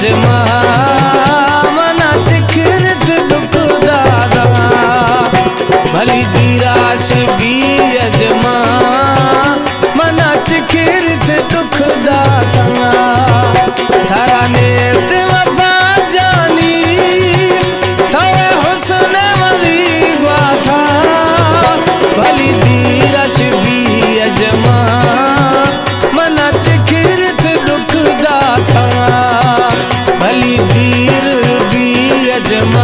अजमा मना चिखरत दुख दादा भली दीराश भी अजमा मना चिखरत दुख दादा थारा नेस्त वफा जानी तवे हुस्न वली ग्वाथा भली दीराश भी अजमा मना चिखरत दुख दादा भली दीर भी अजमा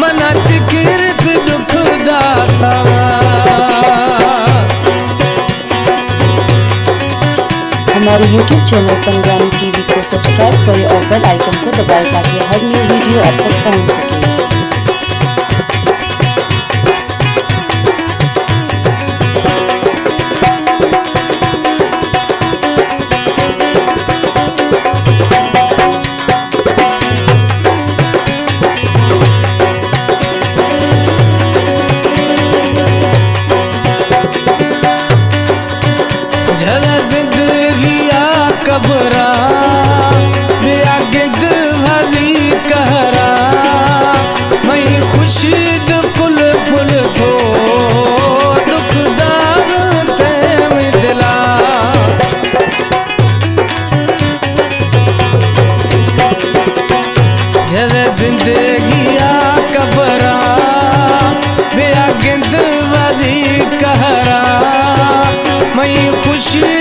मना चिखरत दुख दाता। हमारे YouTube चैनल पंजाबी टीवी को सब्सक्राइब करें और बेल आइकन को दबाएं ताकि हर न्यू वीडियो आप तक पहुंच सके। झला जिंदगिया कबरा मेरा गिद भली कहरा मई खुशीद कुल फुल थो दुख दाग ते मिदला झला जिंदगिया कबरा मेरा गिद भली कहरा मई खुशी